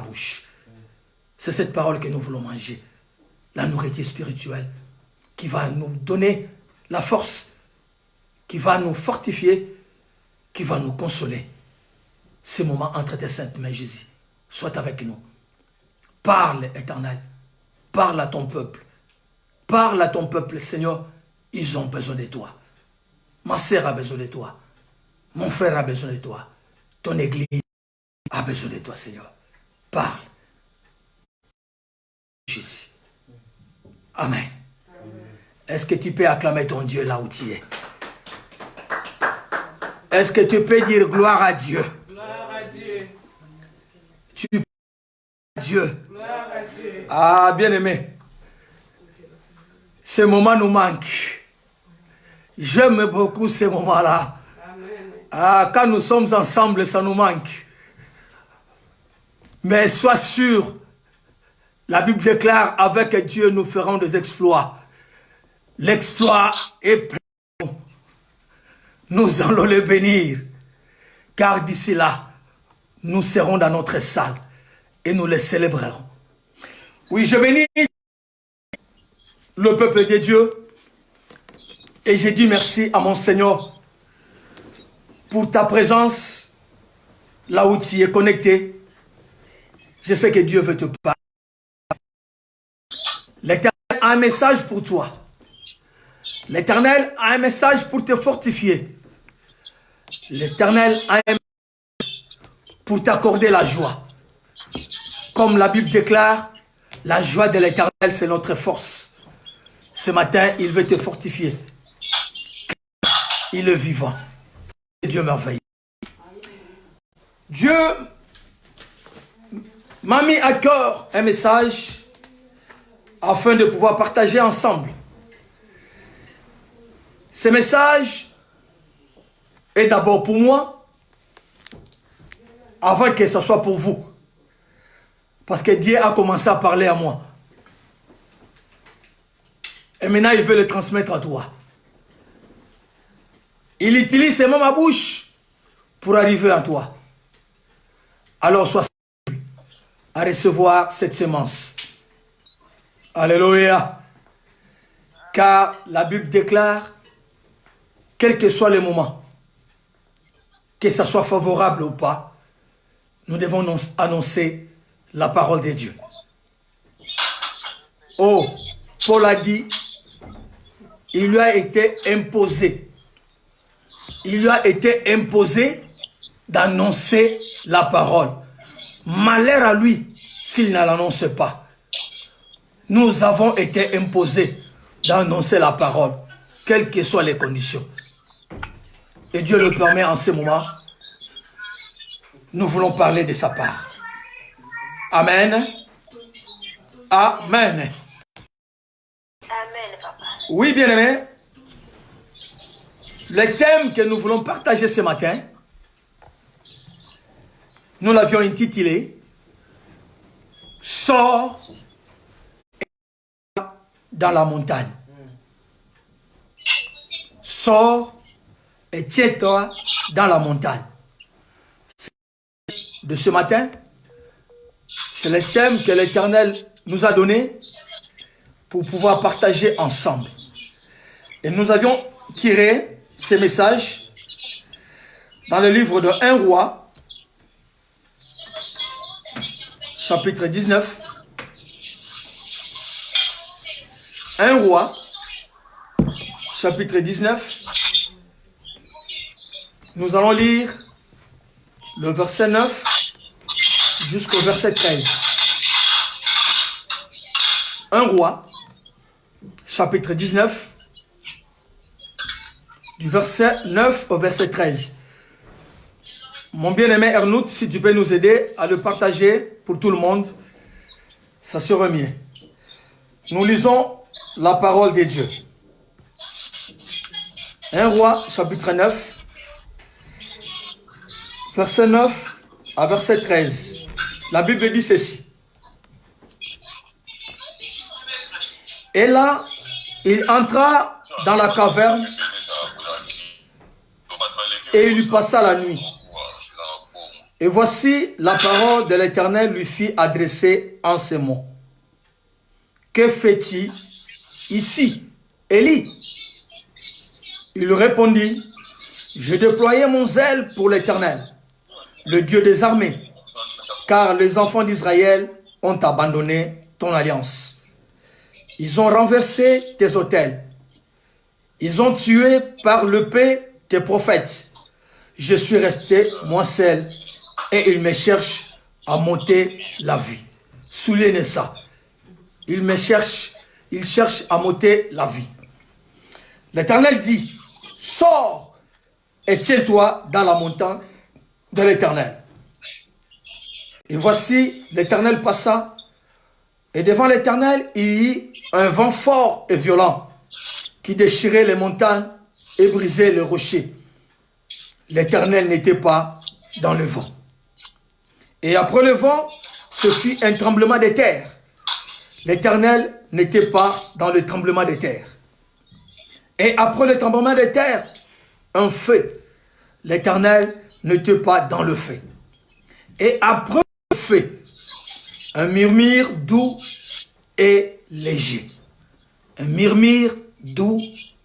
ta bouche. C'est cette parole que nous voulons manger. La nourriture spirituelle qui va nous donner la force, qui va nous fortifier, qui va nous consoler. Ce moment entre tes saintes mains, Jésus, sois avec nous. Parle, Éternel. Parle à ton peuple. Parle à ton peuple, Seigneur. Ils ont besoin de toi. Ma sœur a besoin de toi. Mon frère a besoin de toi. Ton église a besoin de toi, Seigneur. Parle. Jésus. Amen. Est-ce que tu peux acclamer ton Dieu là où tu es? Est-ce que tu peux dire gloire à Dieu? Gloire à Dieu. Tu peux à Dieu. Gloire à Dieu. Ah, bien-aimé. Ce moment nous manque. J'aime beaucoup ce moment-là. Ah, quand nous sommes ensemble, ça nous manque. Mais sois sûr, la Bible déclare, avec Dieu, nous ferons des exploits. L'exploit est prêt. Nous allons le bénir. Car d'ici là, nous serons dans notre salle et nous le célébrerons. Oui, je bénis le peuple de Dieu et j'ai dit merci à mon Seigneur pour ta présence là où tu es connecté. Je sais que Dieu veut te parler. L'Éternel a un message pour toi. L'Éternel a un message pour te fortifier. L'Éternel a un message pour t'accorder la joie. Comme la Bible déclare, la joie de l'Éternel, c'est notre force. Ce matin, il veut te fortifier. Il est vivant. Dieu merveilleux. Dieu m'a mis à cœur un message afin de pouvoir partager ensemble. Ce message est d'abord pour moi, avant que ce soit pour vous. Parce que Dieu a commencé à parler à moi. Et maintenant, il veut le transmettre à toi. Il utilise seulement ma bouche pour arriver à toi. Alors, sois sensible à recevoir cette semence. Alléluia. Car la Bible déclare, quel que soit le moment, que ça soit favorable ou pas, nous devons annoncer la parole de Dieu. Oh, Paul a dit, il lui a été imposé. Il lui a été imposé d'annoncer la parole. Malheur à lui s'il ne l'annonce pas. Nous avons été imposés d'annoncer la parole, quelles que soient les conditions. Et Dieu le permet en ce moment. Nous voulons parler de sa part. Amen. Amen. Amen, papa. Oui, bien-aimé. Le thème que nous voulons partager ce matin, nous l'avions intitulé « Sors dans la montagne ». Sors et tiens-toi dans la montagne. De ce matin, c'est le thème que l'Éternel nous a donné pour pouvoir partager ensemble. Et nous avions tiré ces messages dans le livre de 1 Roi, chapitre 19. 1 Roi, chapitre 19. Nous allons lire le verset 9 jusqu'au verset 13. 1 Roi, chapitre 19, du verset 9 au verset 13. Mon bien-aimé Ernout, si tu peux nous aider à le partager pour tout le monde, ça serait mieux. Nous lisons la parole de Dieu. 1 Roi, chapitre 9, verset 9 à verset 13. La Bible dit ceci. Et là, il entra dans la caverne et il y passa la nuit. Et voici la parole de l'Éternel lui fit adresser en ces mots. Que fais-tu ici, Élie? Il répondit, je déployais mon zèle pour l'Éternel, le Dieu des armées, car les enfants d'Israël ont abandonné ton alliance. Ils ont renversé tes autels. Ils ont tué par l'épée tes prophètes. Je suis resté, moi seul, et ils me cherchent à m'ôter la vie. Soulignez ça. Ils cherchent à m'ôter la vie. L'Éternel dit, sors et tiens-toi dans la montagne de l'Éternel. Et voici, l'Éternel passa, et devant l'Éternel, il y eut un vent fort et violent qui déchirait les montagnes et brisait les rochers. L'Éternel n'était pas dans le vent. Et après le vent, ce fut un tremblement de terre. L'Éternel n'était pas dans le tremblement de terre. Et après le tremblement de terre, un feu. L'Éternel n'était pas dans le feu. Et après le feu, un murmure doux et léger. Un murmure doux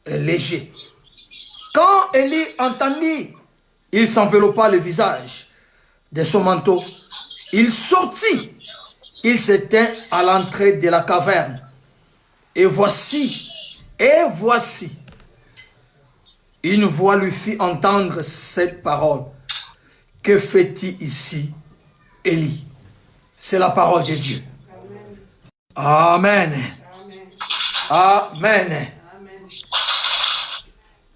et léger. Quand Élie entendit, il s'enveloppa le visage de son manteau. Il sortit. Il s'éteint à l'entrée de la caverne. Et voici, une voix lui fit entendre cette parole. Que fais-tu ici, Élie? C'est la parole de Dieu. Amen. Amen. Amen.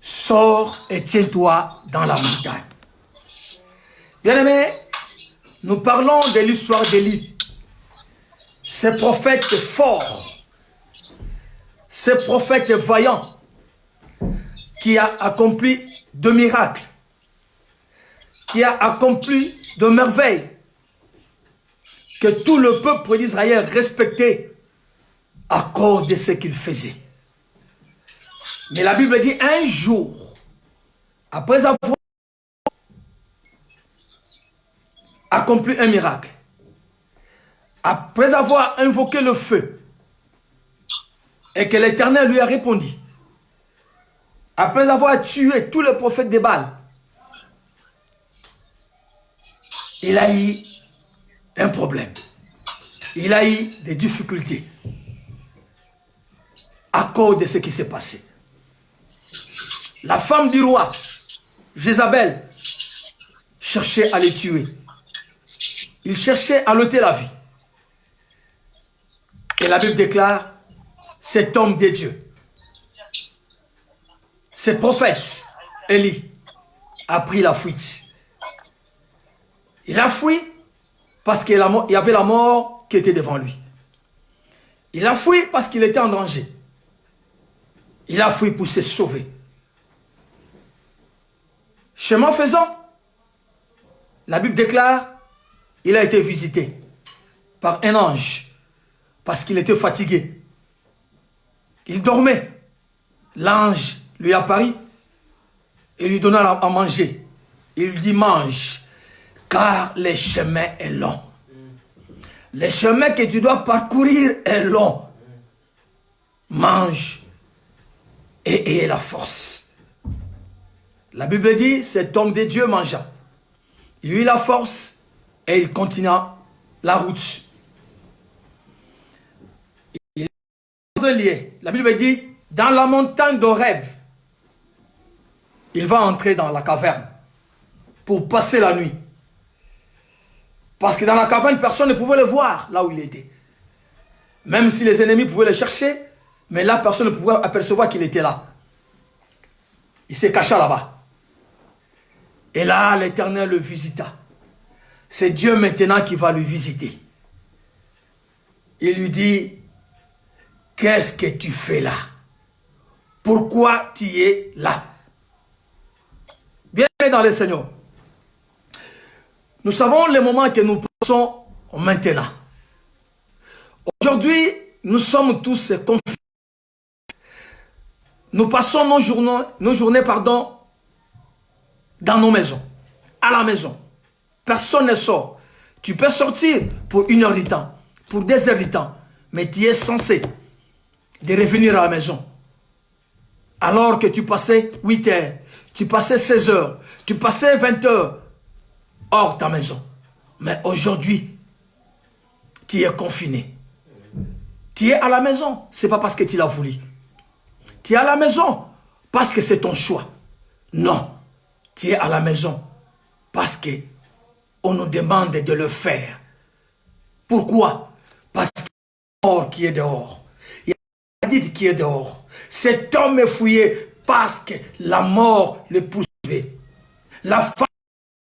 Sors et tiens-toi dans la montagne. Bien-aimés, nous parlons de l'histoire d'Élie. Ce prophète fort, ce prophète vaillant, qui a accompli de miracles, qui a accompli de merveilles, que tout le peuple d'Israël respectait à cause de ce qu'il faisait. Mais la Bible dit un jour, après avoir accompli un miracle, après avoir invoqué le feu, et que l'Éternel lui a répondu, après avoir tué tous les prophètes de Baal, il a eu un problème. Il a eu des difficultés à cause de ce qui s'est passé. La femme du roi, Jézabel, cherchait à les tuer. Il cherchait à l'ôter la vie. Et la Bible déclare, cet homme de Dieu, ce prophète, Élie, a pris la fuite. Il a fui parce qu'il y avait la mort qui était devant lui. Il a fui parce qu'il était en danger. Il a fui pour se sauver. Chemin faisant, la Bible déclare, il a été visité par un ange parce qu'il était fatigué. Il dormait. L'ange lui apparut et lui donna à manger. Il lui dit, mange, car le chemin est long. Le chemin que tu dois parcourir est long. Mange et aie la force. La Bible dit, cet homme de Dieu mangea. Il eut la force et il continua la route. Il est dans un lieu. La Bible dit, dans la montagne d'Horeb, il va entrer dans la caverne pour passer la nuit. Parce que dans la caverne, personne ne pouvait le voir là où il était. Même si les ennemis pouvaient le chercher, mais là, personne ne pouvait apercevoir qu'il était là. Il s'est caché là-bas. Et là, l'Éternel le visita. C'est Dieu maintenant qui va le visiter. Il lui dit, qu'est-ce que tu fais là? Pourquoi tu es là? Bien-aimés dans le Seigneur, nous savons le moment que nous passons maintenant. Aujourd'hui, nous sommes tous confinés. Nous passons nos journées dans nos maisons, à la maison, Personne ne sort. Tu peux sortir pour 1 heure du temps, pour 2 heures du temps, mais tu es censé de revenir à la maison. Alors que tu passais 8 heures, tu passais 16 heures, tu passais 20 heures hors ta maison. Mais aujourd'hui, tu es confiné. Tu es à la maison, ce n'est pas parce que tu l'as voulu. Tu es à la maison parce que c'est ton choix. Non, tu es à la maison parce que on nous demande de le faire. Pourquoi? Parce qu'il y a la mort qui est dehors. Il y a la maladie qui est dehors. Cet homme est fouillé parce que la mort le poursuivait. La femme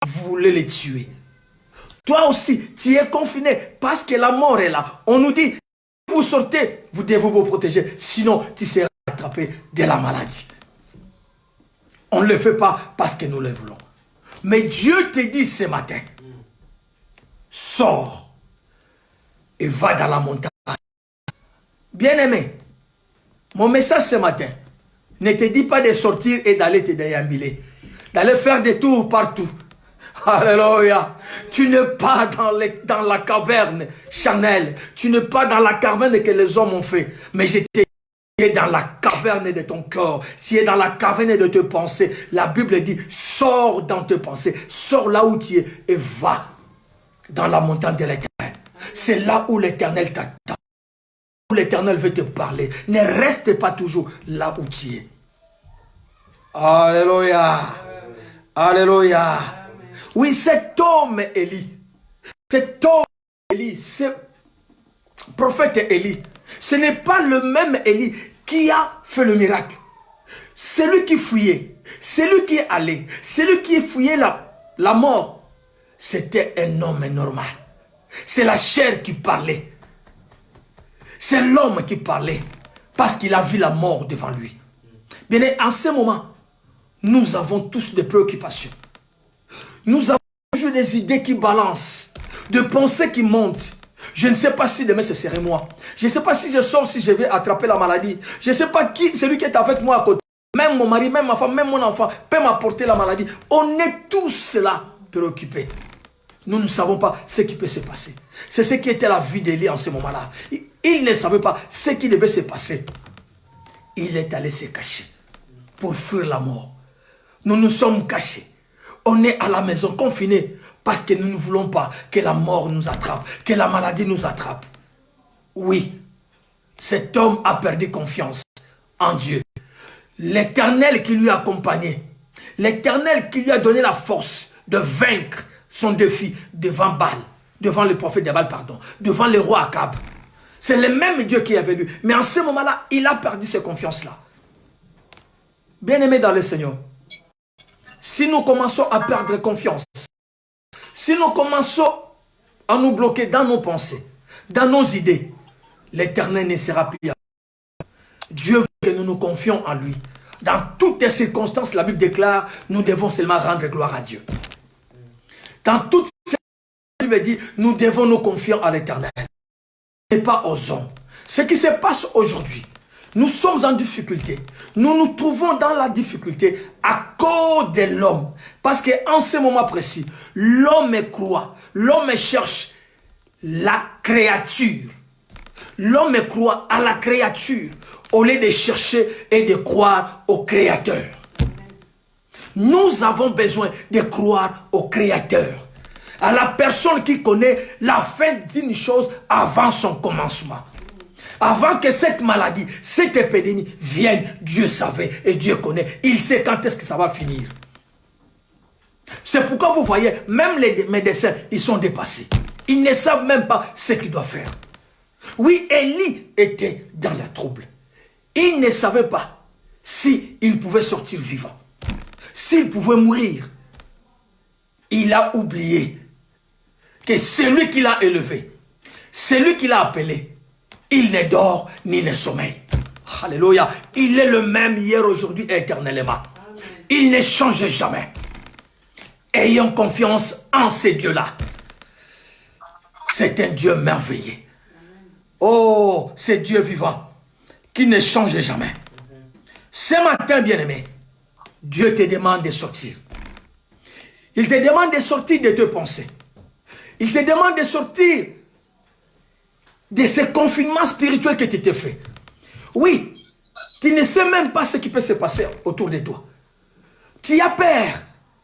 voulait le tuer. Toi aussi, tu es confiné parce que la mort est là. On nous dit, vous sortez, vous devez vous protéger. Sinon, tu seras attrapé de la maladie. On ne le fait pas parce que nous le voulons. Mais Dieu te dit ce matin, sors et va dans la montagne. Bien-aimé, mon message ce matin ne te dit pas de sortir et d'aller te déambuler, d'aller faire des tours partout. Alléluia. Tu n'es pas dans la caverne charnelle. Tu n'es pas dans la caverne que les hommes ont fait. Mais tu es dans la caverne de ton corps. Tu es dans la caverne de tes pensées. La Bible dit, sors dans tes pensées. Sors là où tu es et va dans la montagne de l'Éternel. C'est là où l'Éternel t'attend. Où l'Éternel veut te parler. Ne reste pas toujours là où tu es. Alléluia. Alléluia. Oui, cet homme Élie, ce prophète Élie, ce n'est pas le même Élie qui a fait le miracle. Celui qui fouillait, celui qui est allé, celui qui fouillait la mort, c'était un homme normal. C'est la chair qui parlait. C'est l'homme qui parlait parce qu'il a vu la mort devant lui. Bien, en ce moment, nous avons tous des préoccupations. Nous avons toujours des idées qui balancent, des pensées qui montent. Je ne sais pas si demain ce serait moi. Je ne sais pas si je sors, si je vais attraper la maladie. Je ne sais pas qui, celui qui est avec moi à côté. Même mon mari, même ma femme, même mon enfant peut m'apporter la maladie. On est tous là préoccupés. Nous ne savons pas ce qui peut se passer. C'est ce qui était la vie d'Élie en ce moment-là. Il ne savait pas ce qui devait se passer. Il est allé se cacher pour fuir la mort. Nous nous sommes cachés. On est à la maison confinés parce que nous ne voulons pas que la mort nous attrape, que la maladie nous attrape. Oui, cet homme a perdu confiance en Dieu. L'Éternel qui lui a accompagné, l'Éternel qui lui a donné la force de vaincre son défi devant Baal, devant le prophète de Baal, pardon, devant le roi Akab. C'est le même Dieu qui avait lu. Mais en ce moment-là, il a perdu cette confiance-là. Bien-aimés dans le Seigneur, si nous commençons à perdre confiance, si nous commençons à nous bloquer dans nos pensées, dans nos idées, l'Éternel ne sera plus là. Dieu veut que nous nous confions en lui. Dans toutes les circonstances, la Bible déclare, nous devons seulement rendre gloire à Dieu. Dans toutes ces circonstances, la Bible dit, nous devons nous confier à l'Éternel. Et pas aux hommes. Ce qui se passe aujourd'hui, nous sommes en difficulté. Nous nous trouvons dans la difficulté à cause de l'homme. Parce qu'en ce moment précis, l'homme croit, l'homme cherche la créature. L'homme croit à la créature au lieu de chercher et de croire au Créateur. Nous avons besoin de croire au Créateur, à la personne qui connaît la fin d'une chose avant son commencement. Avant que cette maladie, cette épidémie vienne, Dieu savait et Dieu connaît. Il sait quand est-ce que ça va finir. C'est pourquoi vous voyez, même les médecins, ils sont dépassés. Ils ne savent même pas ce qu'ils doivent faire. Oui, Élie était dans le trouble. Il ne savait pas s'il pouvait sortir vivant, s'il pouvait mourir. Il a oublié que celui qui l'a élevé, celui qui l'a appelé, il ne dort ni ne sommeille. Alléluia. Il est le même hier, aujourd'hui et éternellement. Il ne change jamais. Ayons confiance en ce Dieu-là. C'est un Dieu merveilleux. Oh, c'est Dieu vivant qui ne change jamais. Ce matin, bien-aimé, Dieu te demande de sortir. Il te demande de sortir de tes pensées. Il te demande de sortir de ce confinement spirituel que tu t'es fait. Oui, tu ne sais même pas ce qui peut se passer autour de toi. Tu as peur.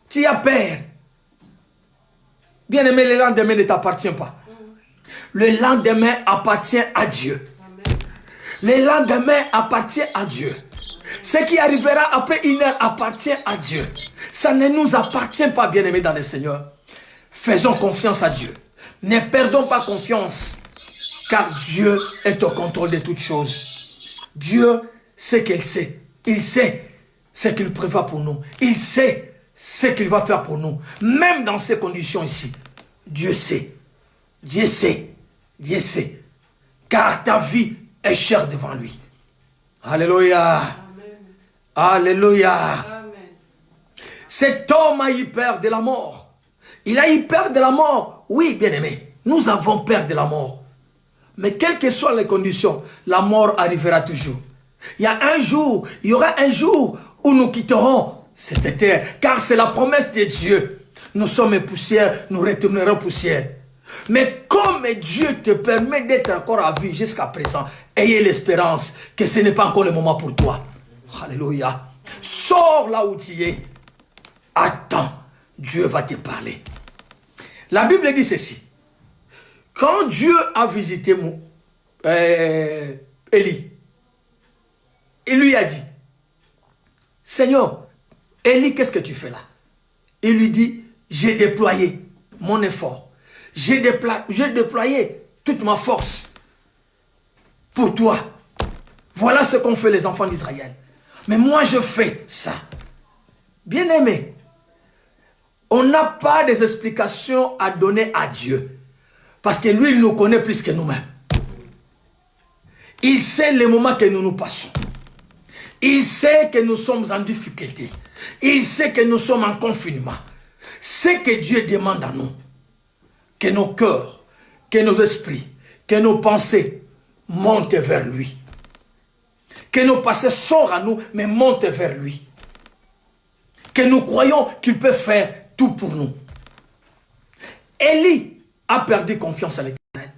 Tu as peur. Bien-aimé, le lendemain ne t'appartient pas. Le lendemain appartient à Dieu. Le lendemain appartient à Dieu. Ce qui arrivera après une heure appartient à Dieu. Ça ne nous appartient pas, bien-aimés dans le Seigneur. Faisons confiance à Dieu. Ne perdons pas confiance, car Dieu est au contrôle de toutes choses. Dieu sait qu'il sait. Il sait ce qu'il prévoit pour nous. Il sait ce qu'il va faire pour nous. Même dans ces conditions ici, Dieu sait. Dieu sait. Dieu sait. Car ta vie est chère devant lui. Alléluia. Amen. Alléluia. Amen. Cet homme a eu peur de la mort. Il a eu peur de la mort. Oui, bien-aimé, nous avons peur de la mort. Mais quelles que soient les conditions, la mort arrivera toujours. Il y aura un jour où nous quitterons cette terre. Car c'est la promesse de Dieu. Nous sommes poussière, nous retournerons poussière. Mais comme Dieu te permet d'être encore à vie jusqu'à présent, ayez l'espérance que ce n'est pas encore le moment pour toi. Alléluia. Sors là où tu es. Attends, Dieu va te parler. La Bible dit ceci. Quand Dieu a visité Élie, il lui a dit, Seigneur, Élie, qu'est-ce que tu fais là? Il lui dit, j'ai déployé mon effort. J'ai déployé toute ma force pour toi. Voilà ce qu'ont fait les enfants d'Israël. Mais moi, je fais ça. Bien-aimé, on n'a pas des explications à donner à Dieu. Parce que lui, il nous connaît plus que nous-mêmes. Il sait les moments que nous nous passons. Il sait que nous sommes en difficulté. Il sait que nous sommes en confinement. Ce que Dieu demande à nous, que nos cœurs, que nos esprits, que nos pensées montent vers lui. Que nos pensées sortent à nous, mais montent vers lui. Que nous croyons qu'il peut faire tout pour nous. Élie a perdu confiance en l'Éternel.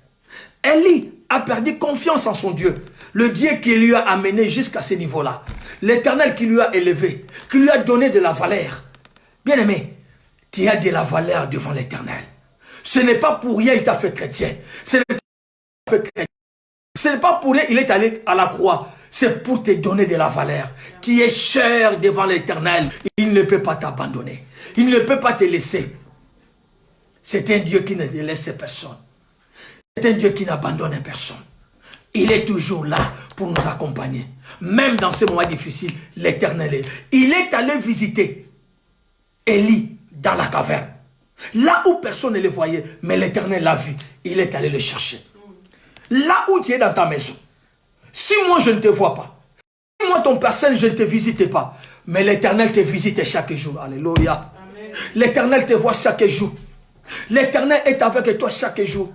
Élie a perdu confiance en son Dieu. Le Dieu qui lui a amené jusqu'à ce niveau-là. L'Éternel qui lui a élevé, qui lui a donné de la valeur. Bien-aimé, tu as de la valeur devant l'Éternel. Ce n'est pas pour rien qu'il t'a fait chrétien. Ce n'est pas pour rien qu'il est allé à la croix. C'est pour te donner de la valeur. Tu es cher devant l'Éternel. Il ne peut pas t'abandonner. Il ne peut pas te laisser. C'est un Dieu qui ne laisse personne. C'est un Dieu qui n'abandonne personne. Il est toujours là pour nous accompagner. Même dans ces moments difficiles, l'Éternel est. Il est allé visiter Élie dans la caverne. Là où personne ne le voyait, mais l'Éternel l'a vu. Il est allé le chercher. Là où tu es dans ta maison, si moi je ne te vois pas, si moi ton personne je ne te visite pas, mais l'Éternel te visite chaque jour. Alléluia. L'Éternel te voit chaque jour. L'Éternel est avec toi chaque jour.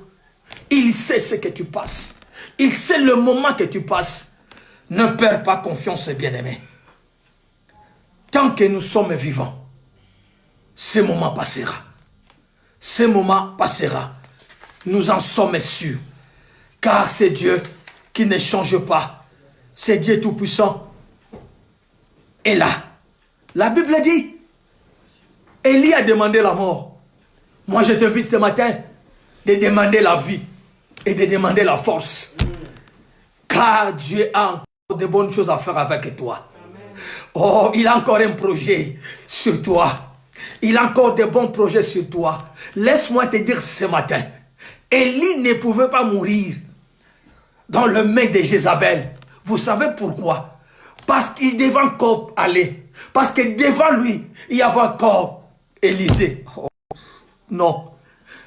Il sait ce que tu passes. Il sait le moment que tu passes. Ne perds pas confiance, bien-aimé. Tant que nous sommes vivants, ce moment passera. Ce moment passera. Nous en sommes sûrs. Car c'est Dieu qui ne change pas. C'est Dieu tout-puissant. Et là, la Bible dit, Élie a demandé la mort. Moi, je t'invite ce matin de demander la vie et de demander la force. Car Dieu a encore de bonnes choses à faire avec toi. Oh, il a encore un projet sur toi. Il a encore de bons projets sur toi. Laisse-moi te dire ce matin, Élie ne pouvait pas mourir dans le main de Jézabel. Vous savez pourquoi? Parce qu'il devait encore aller. Parce que devant lui, il y avait encore Élisée. Oh, non.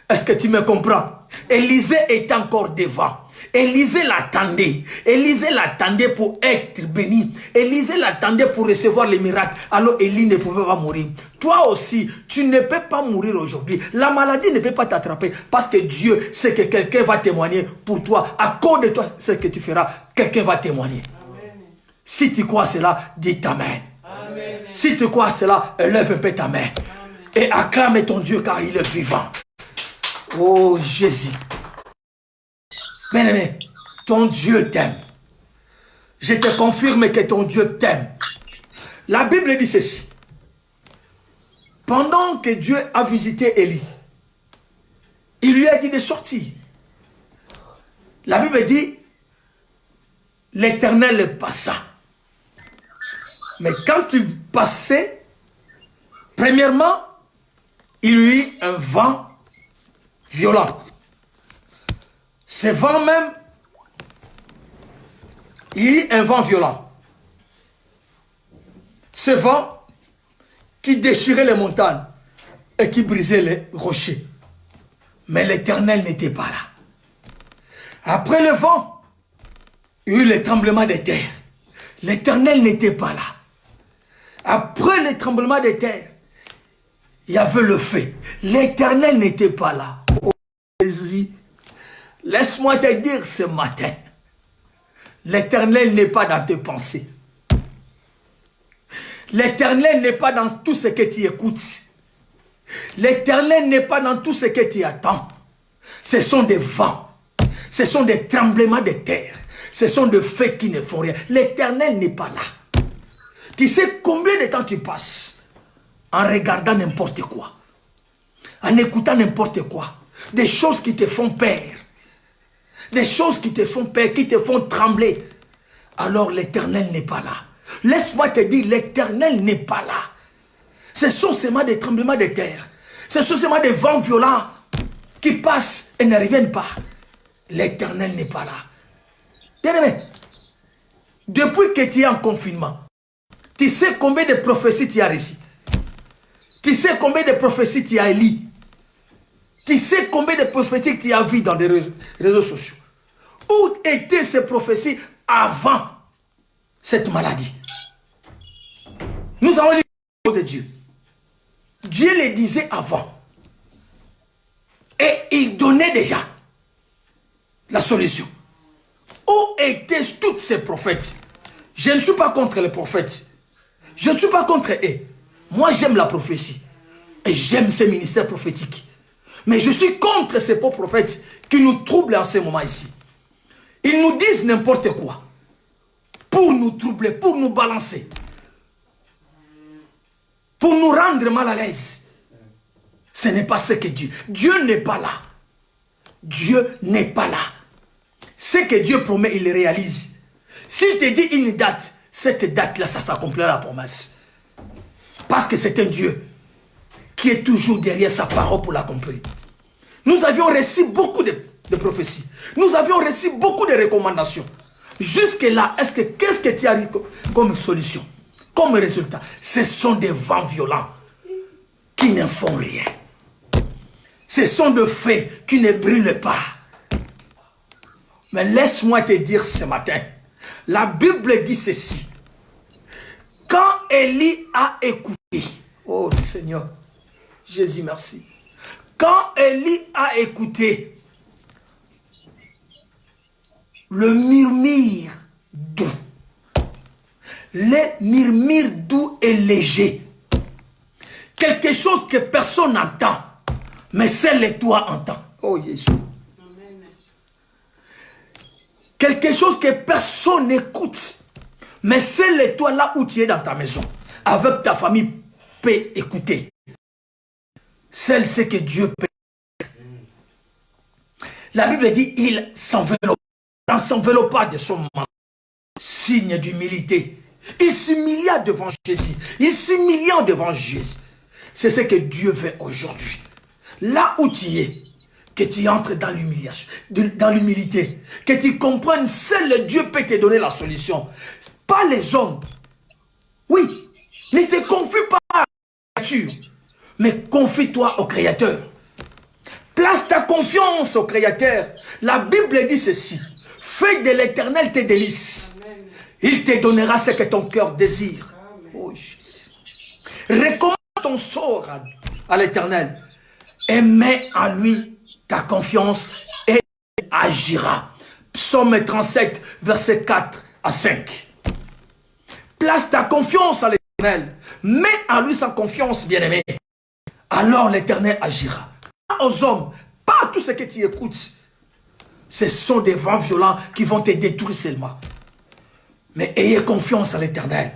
Est-ce que tu me comprends? Élisée est encore devant. Élisée l'attendait. Élisée l'attendait pour être béni. Élisée l'attendait pour recevoir les miracles. Alors Élie ne pouvait pas mourir. Toi aussi, tu ne peux pas mourir aujourd'hui. La maladie ne peut pas t'attraper parce que Dieu sait que quelqu'un va témoigner pour toi. À cause de toi, ce que tu feras, quelqu'un va témoigner. Amen. Si tu crois cela, dis Amen. Amen. Si tu crois cela, lève un peu ta main. Amen. et acclame ton Dieu car il est vivant. Oh Jésus. Bien-aimé, ton Dieu t'aime. Je te confirme que ton Dieu t'aime. La Bible dit ceci. Pendant que Dieu a visité Élie, il lui a dit de sortir. La Bible dit, l'Éternel passa. Mais quand il passait, premièrement, il y eut un vent violent. Ce vent même, il y eut un vent violent. Ce vent qui déchirait les montagnes et qui brisait les rochers. Mais l'Éternel n'était pas là. Après le vent, il y eut le tremblement de terre. L'Éternel n'était pas là. Après le tremblement de terre, il y avait le feu. L'Éternel n'était pas là. Oh Jésus, laisse-moi te dire ce matin, l'Éternel n'est pas dans tes pensées. L'Éternel n'est pas dans tout ce que tu écoutes. L'Éternel n'est pas dans tout ce que tu attends. Ce sont des vents. Ce sont des tremblements de terre. Ce sont des faits qui ne font rien. L'Éternel n'est pas là. Tu sais combien de temps tu passes en regardant n'importe quoi, en écoutant n'importe quoi, des choses qui te font peur, des choses qui te font peur, qui te font trembler. Alors l'Éternel n'est pas là. Laisse-moi te dire, l'Éternel n'est pas là. Ce sont seulement des tremblements de terre. Ce sont seulement des vents violents qui passent et ne reviennent pas. L'Éternel n'est pas là. Bien-aimé, depuis que tu es en confinement, tu sais combien de prophéties tu as reçues. Tu sais combien de prophéties tu as lues. Tu sais combien de prophéties tu as vues dans les réseaux sociaux. Où étaient ces prophéties avant cette maladie? Nous avons lu le mot de Dieu. Dieu les disait avant. Et il donnait déjà la solution. Où étaient toutes ces prophètes? Je ne suis pas contre les prophètes. Je ne suis pas contre eux. Moi, j'aime la prophétie. Et j'aime ces ministères prophétiques. Mais je suis contre ces pauvres prophètes qui nous troublent en ce moment ici. Ils nous disent n'importe quoi. Pour nous troubler, pour nous balancer. Pour nous rendre mal à l'aise. Ce n'est pas ce que Dieu. Dieu n'est pas là. Dieu n'est pas là. Ce que Dieu promet, il le réalise. S'il te dit une date, cette date-là, ça s'accomplira la promesse. Parce que c'est un Dieu qui est toujours derrière sa parole pour l'accomplir. Nous avions reçu beaucoup de prophéties. Nous avions reçu beaucoup de recommandations. Jusque-là, qu'est-ce que tu as eu comme solution, comme résultat? Ce sont des vents violents qui ne font rien. Ce sont des faits qui ne brûlent pas. Mais laisse-moi te dire ce matin, la Bible dit ceci. Quand Élie a écouté, oh Seigneur, Jésus merci. Quand Élie a écouté le murmure doux, le murmure doux et léger, quelque chose que personne n'entend, mais seul toi entends. Oh Jésus. Quelque chose que personne n'écoute, mais seul toi là où tu es dans ta maison, avec ta famille, peut écouter. Seul ce que Dieu peut. La Bible dit, il s'enveloppa de son manteau, signe d'humilité. Il s'humilia devant Jésus. Il s'humilia devant Jésus. C'est ce que Dieu veut aujourd'hui. Là où tu es, que tu entres dans l'humiliation, dans l'humilité, que tu comprennes, seul Dieu peut te donner la solution. Pas les hommes. Oui, ne te confie pas à la créature, mais confie-toi au Créateur. Place ta confiance au Créateur. La Bible dit ceci. Fais de l'Éternel tes délices. Il te donnera ce que ton cœur désire. Oh Jésus. Recommande ton sort à l'Éternel et mets en lui ta confiance et il agira. Psaume 37, versets 4 à 5. Place ta confiance à l'Éternel. Mets en lui sa confiance, bien-aimé. alors l'Éternel agira. Pas aux hommes, pas à tout ce que tu écoutes. Ce sont des vents violents qui vont te détruire seulement. Mais ayez confiance en l'Éternel.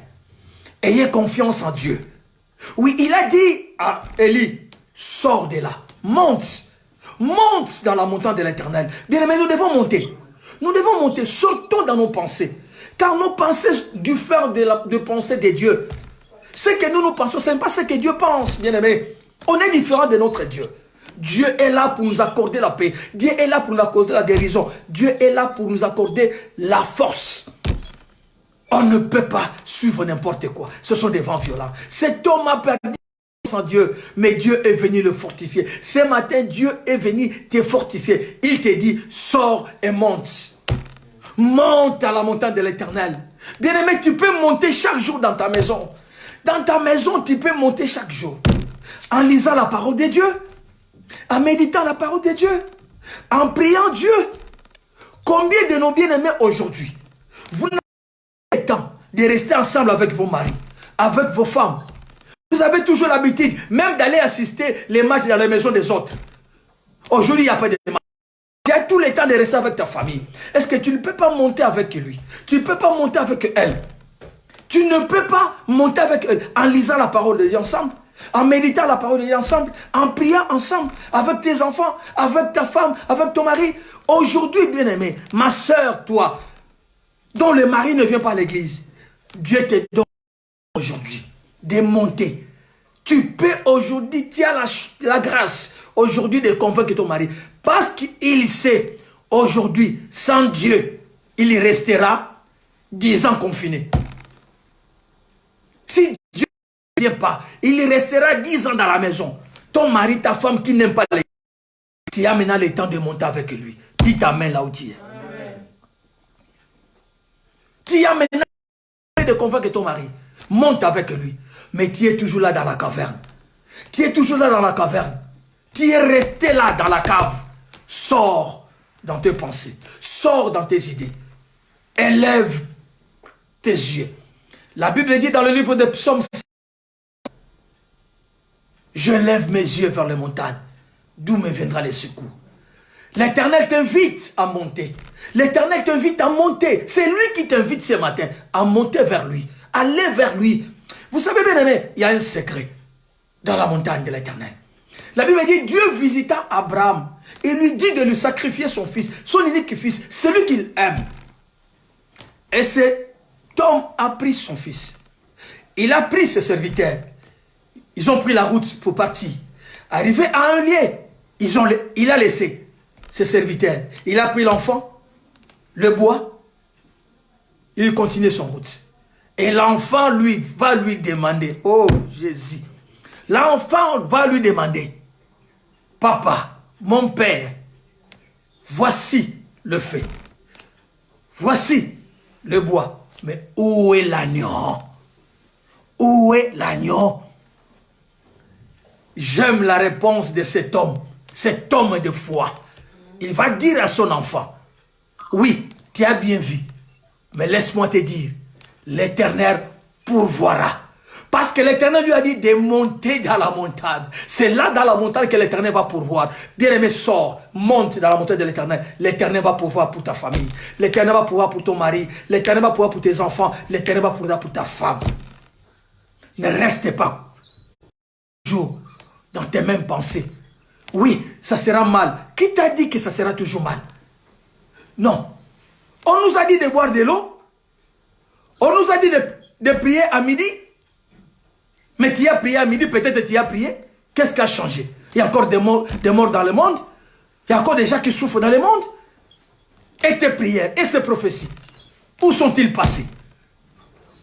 Ayez confiance en Dieu. Oui, il a dit à Élie, sors de là, monte. Monte dans la montagne de l'Éternel. Bien aimé, nous devons monter. Nous devons monter, sortons dans nos pensées. Car nos pensées du faire de penser de Dieu. Ce que nous pensons, ce n'est pas ce que Dieu pense, bien aimé. On est différent de notre Dieu. Dieu est là pour nous accorder la paix. Dieu est là pour nous accorder la guérison. Dieu est là pour nous accorder la force. On ne peut pas suivre n'importe quoi. Ce sont des vents violents. Cet homme a perdu sans Dieu, mais Dieu est venu le fortifier. Ce matin, Dieu est venu te fortifier. Il te dit, sors et monte. Monte à la montagne de l'Éternel. Bien-aimé, tu peux monter chaque jour dans ta maison. Dans ta maison, tu peux monter chaque jour. En lisant la parole de Dieu. En méditant la parole de Dieu. En priant Dieu. Combien de nos bien-aimés aujourd'hui, vous n'avez pas le temps de rester ensemble avec vos maris, avec vos femmes. Vous avez toujours l'habitude, même d'aller assister les matchs dans les maisons des autres. Aujourd'hui, il n'y a pas de match. Tu as tout le temps de rester avec ta famille. Est-ce que tu ne peux pas monter avec lui? Tu ne peux pas monter avec elle. Tu ne peux pas monter avec elle en lisant la parole de Dieu ensemble, en méditant la parole de Dieu ensemble, en priant ensemble, avec tes enfants, avec ta femme, avec ton mari. Aujourd'hui, bien-aimé, ma soeur, toi, dont le mari ne vient pas à l'église, Dieu te donne aujourd'hui de monter. Tu peux aujourd'hui, tu as la grâce aujourd'hui de convaincre ton mari. Parce qu'il sait, aujourd'hui, sans Dieu, il restera 10 ans confiné. Si Dieu ne vient pas, il restera 10 ans dans la maison. Ton mari, ta femme qui n'aime pas l'église, tu as maintenant le temps de monter avec lui. Dis ta main là où tu es. Amen. Tu as maintenant le temps de convaincre ton mari. Monte avec lui. Mais tu es toujours là dans la caverne. Tu es toujours là dans la caverne. Tu es resté là dans la cave. Sors dans tes pensées. Sors dans tes idées. Élève tes yeux. La Bible dit dans le livre de Psaume, je lève mes yeux vers les montagnes. D'où me viendra le secours? L'Éternel t'invite à monter. L'Éternel t'invite à monter. C'est lui qui t'invite ce matin à monter vers lui. Aller vers lui. Vous savez bien aimé, il y a un secret dans la montagne de l'Éternel. La Bible dit, Dieu visita Abraham et lui dit de lui sacrifier son fils, son unique fils, celui qu'il aime. Et cet homme a pris son fils. Il a pris ses serviteurs. Ils ont pris la route pour partir. Arrivé à un lieu, il a laissé ses serviteurs. Il a pris l'enfant, le bois, il continue son route. Et l'enfant, lui, va lui demander, oh Jésus, l'enfant va lui demander, papa, mon père, voici le feu, voici le bois, mais où est l'agneau? Où est l'agneau? J'aime la réponse de cet homme de foi. Il va dire à son enfant, oui, tu as bien vu, mais laisse-moi te dire, l'Éternel pourvoira. Parce que l'Éternel lui a dit de monter dans la montagne. C'est là dans la montagne que l'Éternel va pourvoir. Bien-aimé, sors, monte dans la montagne de l'Éternel. L'Éternel va pourvoir pour ta famille. L'Éternel va pourvoir pour ton mari. L'Éternel va pourvoir pour tes enfants. L'Éternel va pourvoir pour ta femme. Ne reste pas toujours dans tes mêmes pensées. Oui, ça sera mal. Qui t'a dit que ça sera toujours mal? Non. On nous a dit de boire de l'eau. On nous a dit de prier à midi. Mais tu as prié à midi, peut-être tu as prié. Qu'est-ce qui a changé? Il y a encore des morts dans le monde. Il y a encore des gens qui souffrent dans le monde. Et tes prières et ces prophéties, où sont-ils passés?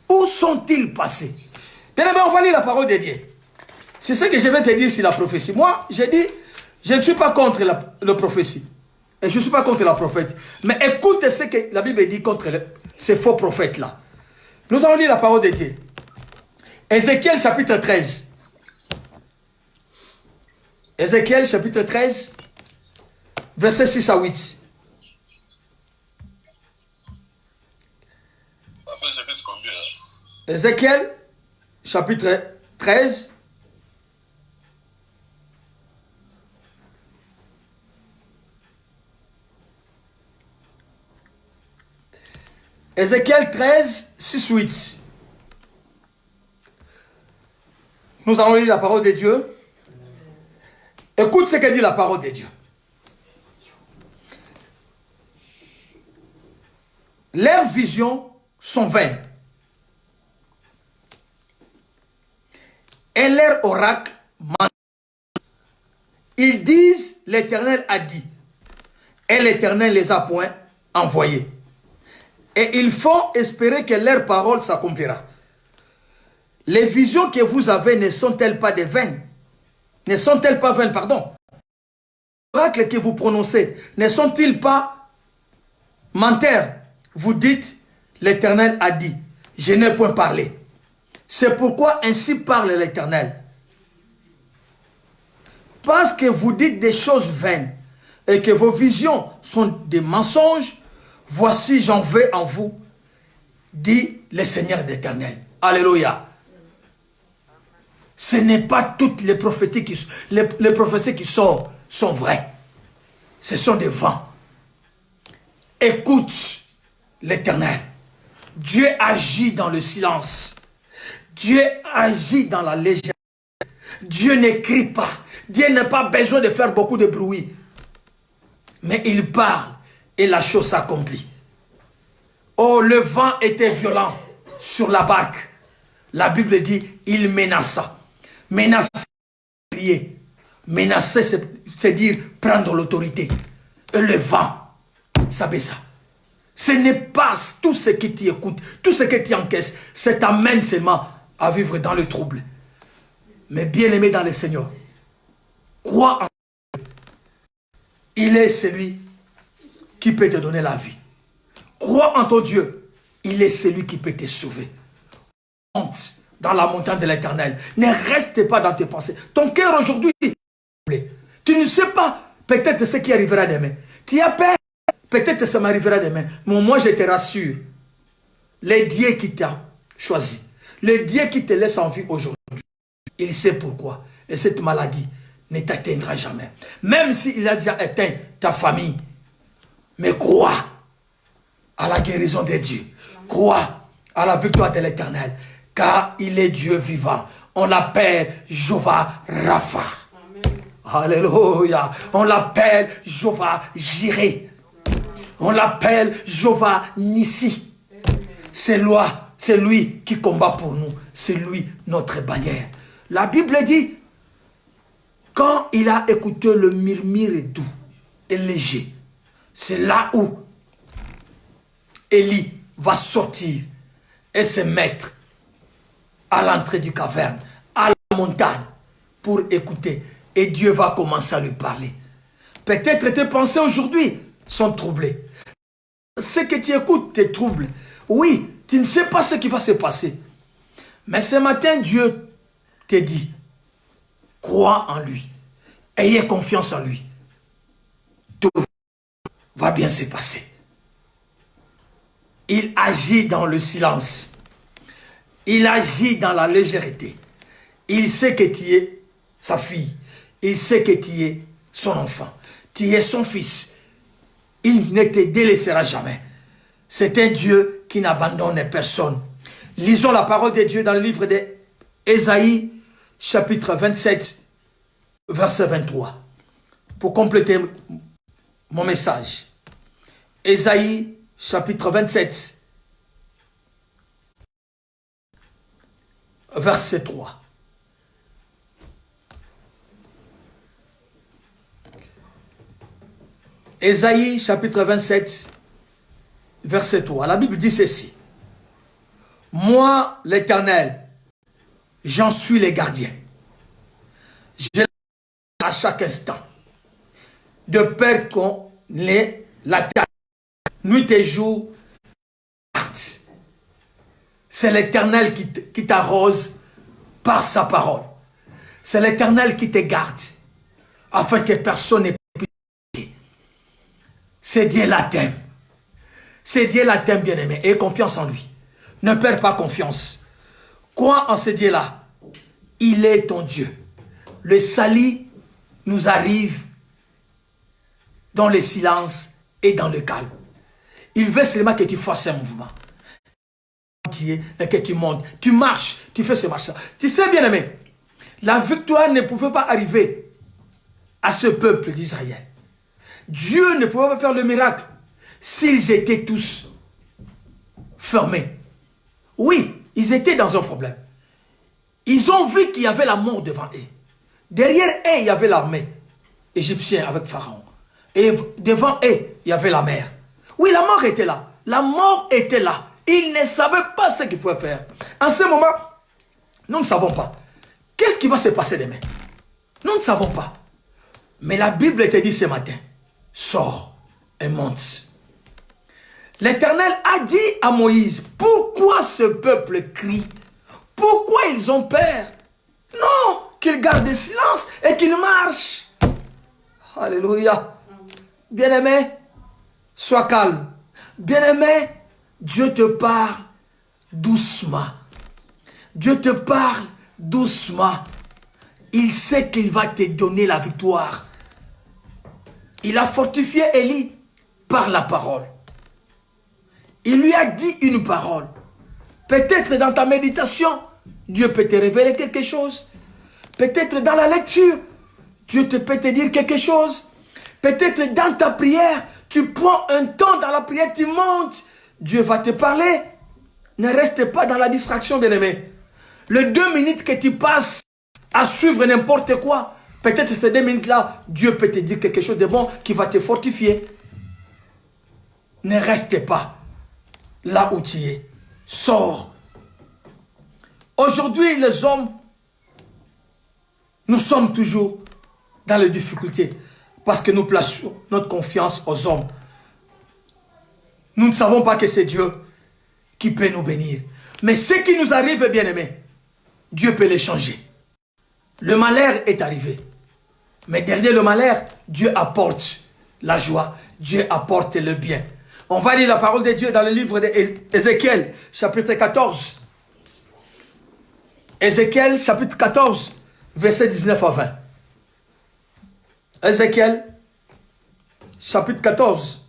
Où sont-ils passés? Bien aimé, on va lire la parole de Dieu. C'est ce que je vais te dire sur la prophétie. Moi, j'ai dit, je ne suis pas contre la prophétie. Et je ne suis pas contre la prophète. Mais écoute ce que la Bible dit contre ces faux prophètes-là. Nous allons lire la parole de Dieu. Ézéchiel chapitre 13. Ézéchiel chapitre 13, versets 6 à 8. Ézéchiel chapitre 13, Ézéchiel 13, 6, 8. Nous allons lire la parole de Dieu. Écoute ce que dit la parole de Dieu. Leurs visions sont vaines. Et leurs oracles mentent. Ils disent, l'Éternel a dit. Et l'Éternel les a point envoyés. Et ils font espérer que leur parole s'accomplira. Les visions que vous avez ne sont-elles pas des vaines? Ne sont-elles pas vaines, pardon? Les oracles que vous prononcez ne sont-ils pas menteurs? Vous dites, l'Éternel a dit, je n'ai point parlé. C'est pourquoi ainsi parle l'Éternel. Parce que vous dites des choses vaines et que vos visions sont des mensonges, voici j'en veux en vous, dit le Seigneur d'Éternel. Alléluia. Ce n'est pas toutes les prophéties les prophéties qui sortent sont vraies. Ce sont des vents. Écoute l'Éternel. Dieu agit dans le silence. Dieu agit dans la légèreté. Dieu n'écrit pas. Dieu n'a pas besoin de faire beaucoup de bruit. Mais il parle et la chose s'accomplit. Oh, le vent était violent sur la barque. La Bible dit, il menaça. Menacer, c'est prier. Menacer, c'est dire prendre l'autorité. Et le vent, ça baissa. Ce n'est pas tout ce qui t'écoute, tout ce que tu encaisses, ça t'amène seulement à vivre dans le trouble. Mais bien aimé dans le Seigneur, crois en Dieu. Il est celui qui peut te donner la vie. Crois en ton Dieu. Il est celui qui peut te sauver. Monte dans la montagne de l'Éternel. Ne reste pas dans tes pensées. Ton cœur aujourd'hui, tu ne sais pas peut-être ce qui arrivera demain. Tu as peur. Peut-être ça m'arrivera demain. Mais moi, je te rassure. Le Dieu qui t'a choisi, le Dieu qui te laisse en vie aujourd'hui, il sait pourquoi. Et cette maladie ne t'atteindra jamais. Même s'il a déjà éteint ta famille. Mais crois à la guérison de Dieu. Crois à la victoire de l'Éternel. Car il est Dieu vivant. On l'appelle Jéhovah Rapha. Alléluia. On l'appelle Jéhovah Jireh. On l'appelle Jéhovah Nissi. C'est lui qui combat pour nous. C'est lui notre bannière. La Bible dit, quand il a écouté le murmure doux et léger, c'est là où Élie va sortir et se mettre à l'entrée du caverne, à la montagne, pour écouter. Et Dieu va commencer à lui parler. Peut-être tes pensées aujourd'hui sont troublées. Ce que tu écoutes te trouble. Oui, tu ne sais pas ce qui va se passer. Mais ce matin, Dieu te dit, crois en lui. Ayez confiance en lui. Tout va bien se passer. Il agit dans le silence. Il agit dans la légèreté. Il sait que tu es sa fille. Il sait que tu es son enfant. Tu es son fils. Il ne te délaissera jamais. C'est un Dieu qui n'abandonne personne. Lisons la parole de Dieu dans le livre d'Ésaïe, chapitre 27, verset 23. Pour compléter mon message. Ésaïe, chapitre 27, verset 3. Ésaïe, chapitre 27, verset 3. La Bible dit ceci. Moi, l'Éternel, j'en suis le gardien. Je à chaque instant. De peur qu'on ait la terre, nuit et jour. C'est l'Éternel qui t'arrose par sa parole. C'est l'Éternel qui te garde, afin que personne n'ait pitié. C'est Dieu la t'aime. C'est Dieu la t'aime, bien-aimé. Aie confiance en lui. Ne perds pas confiance. Crois en ce Dieu-là. Il est ton Dieu. Le salut nous arrive dans le silence et dans le calme. Il veut seulement que tu fasses un mouvement. et que tu montes, tu marches, tu fais ce marche-là. Tu sais, bien-aimé, la victoire ne pouvait pas arriver à ce peuple d'Israël. Dieu ne pouvait pas faire le miracle s'ils étaient tous fermés. Oui, ils étaient dans un problème. Ils ont vu qu'il y avait la mort devant eux. Derrière eux, il y avait l'armée égyptienne avec Pharaon. Et devant eux, il y avait la mer. Oui, la mort était là. La mort était là. Ils ne savaient pas ce qu'il faut faire. En ce moment, nous ne savons pas. Qu'est-ce qui va se passer demain? Nous ne savons pas. Mais la Bible te dit ce matin, sors et monte. L'Éternel a dit à Moïse, pourquoi ce peuple crie? Pourquoi ils ont peur? Non, qu'ils gardent le silence et qu'ils marchent. Alléluia. Bien-aimé, sois calme. Bien-aimé, Dieu te parle doucement. Dieu te parle doucement. Il sait qu'il va te donner la victoire. Il a fortifié Élie par la parole. Il lui a dit une parole. Peut-être dans ta méditation, Dieu peut te révéler quelque chose. Peut-être dans la lecture, Dieu peut te dire quelque chose. Peut-être dans ta prière, tu prends un temps dans la prière, tu montes. Dieu va te parler. Ne reste pas dans la distraction, bien-aimé. Les 2 minutes que tu passes à suivre n'importe quoi, peut-être ces 2 minutes-là, Dieu peut te dire quelque chose de bon qui va te fortifier. Ne reste pas là où tu es. Sors. Aujourd'hui, les hommes, nous sommes toujours dans les difficultés parce que nous plaçons notre confiance aux hommes. Nous ne savons pas que c'est Dieu qui peut nous bénir. Mais ce qui nous arrive, bien-aimés, Dieu peut les changer. Le malheur est arrivé. Mais derrière le malheur, Dieu apporte la joie. Dieu apporte le bien. On va lire la parole de Dieu dans le livre d'Ézéchiel, chapitre 14. Ézéchiel, chapitre 14, verset 19 à 20. Ézéchiel, chapitre 14.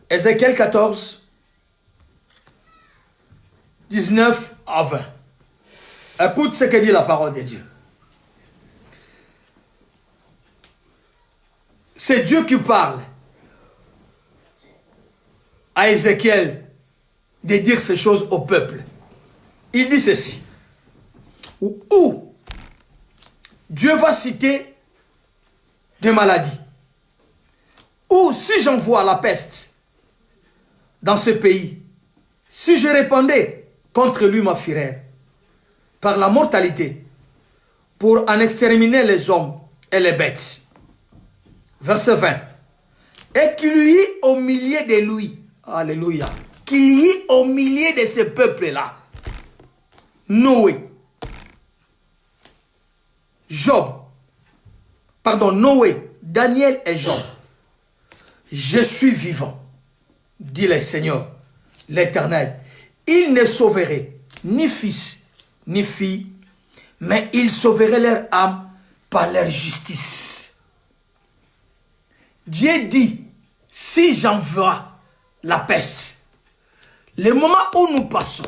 Ézéchiel 14, 19 à 20. Écoute ce que dit la parole de Dieu. C'est Dieu qui parle à Ézéchiel de dire ces choses au peuple. Il dit ceci. Où Dieu va citer des maladies. Ou si j'envoie la peste dans ce pays, si je répandais contre lui ma fureur par la mortalité pour en exterminer les hommes et les bêtes. Verset 20. Et qu'il y ait au milieu de lui, alléluia, qu'il y ait au milieu de ce peuple-là, Noé, Noé, Daniel et Job. Je suis vivant, dit le Seigneur, l'Éternel. Il ne sauverait ni fils, ni fille, mais il sauverait leur âme par leur justice. Dieu dit, si j'envoie la peste, le moment où nous passons,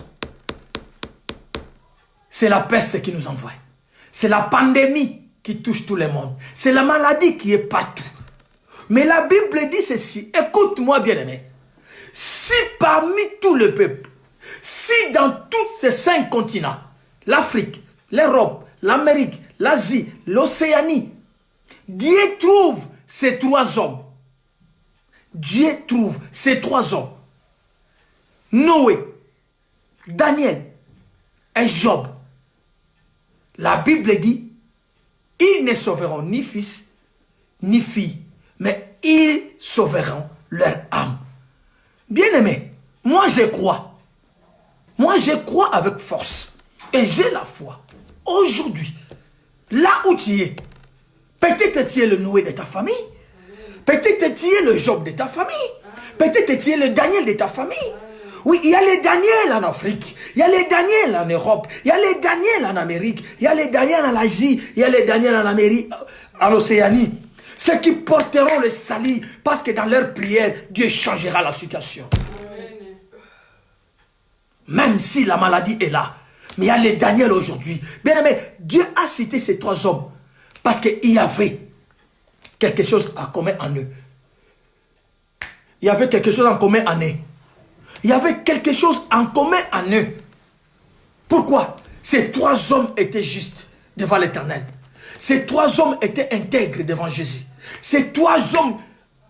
c'est la peste qui nous envoie. C'est la pandémie qui touche tout le monde. C'est la maladie qui est partout. Mais la Bible dit ceci, écoute-moi bien aimé. Si parmi tout le peuple, si dans tous ces 5 continents, l'Afrique, l'Europe, l'Amérique, l'Asie, l'Océanie, Dieu trouve ces 3 hommes. Dieu trouve ces 3 hommes. Noé, Daniel et Job. La Bible dit, ils ne sauveront ni fils, ni fille, mais ils sauveront leur âme. Bien-aimé, moi je crois. Moi je crois avec force. Et j'ai la foi. Aujourd'hui, là où tu es, peut-être tu es le Noé de ta famille. Peut-être tu es le Job de ta famille. Peut-être tu es le Daniel de ta famille. Oui, il y a les Daniel en Afrique. Il y a les Daniel en Europe. Il y a les Daniel en Amérique. Il y a les Daniel en Asie. Il y a les Daniel en Amérique, en Océanie. Ceux qui porteront le salut, parce que dans leur prière, Dieu changera la situation. Même si la maladie est là. Mais il y a les Daniel aujourd'hui. Bien aimé, Dieu a cité ces 3 hommes parce qu'il y avait quelque chose en commun en eux. Il y avait quelque chose en commun en eux. Il y avait quelque chose en commun en eux. Pourquoi? Ces 3 hommes étaient justes devant l'Éternel. Ces 3 hommes étaient intègres devant Jésus. Ces 3 hommes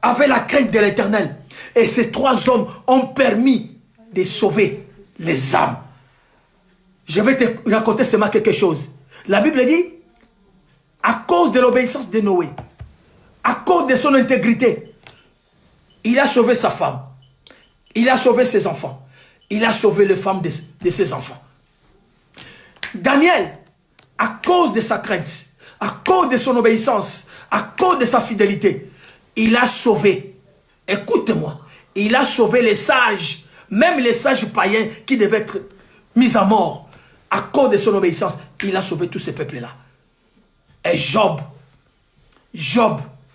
avaient la crainte de l'Éternel. Et ces 3 hommes ont permis de sauver les âmes. Je vais te raconter seulement quelque chose. La Bible dit, à cause de l'obéissance de Noé, à cause de son intégrité, il a sauvé sa femme. Il a sauvé ses enfants. Il a sauvé les femmes de ses enfants. Daniel, à cause de sa crainte, à cause de son obéissance, à cause de sa fidélité, il a sauvé, écoute-moi, il a sauvé les sages, même les sages païens qui devaient être mis à mort. À cause de son obéissance, il a sauvé tous ces peuples-là. Et Job,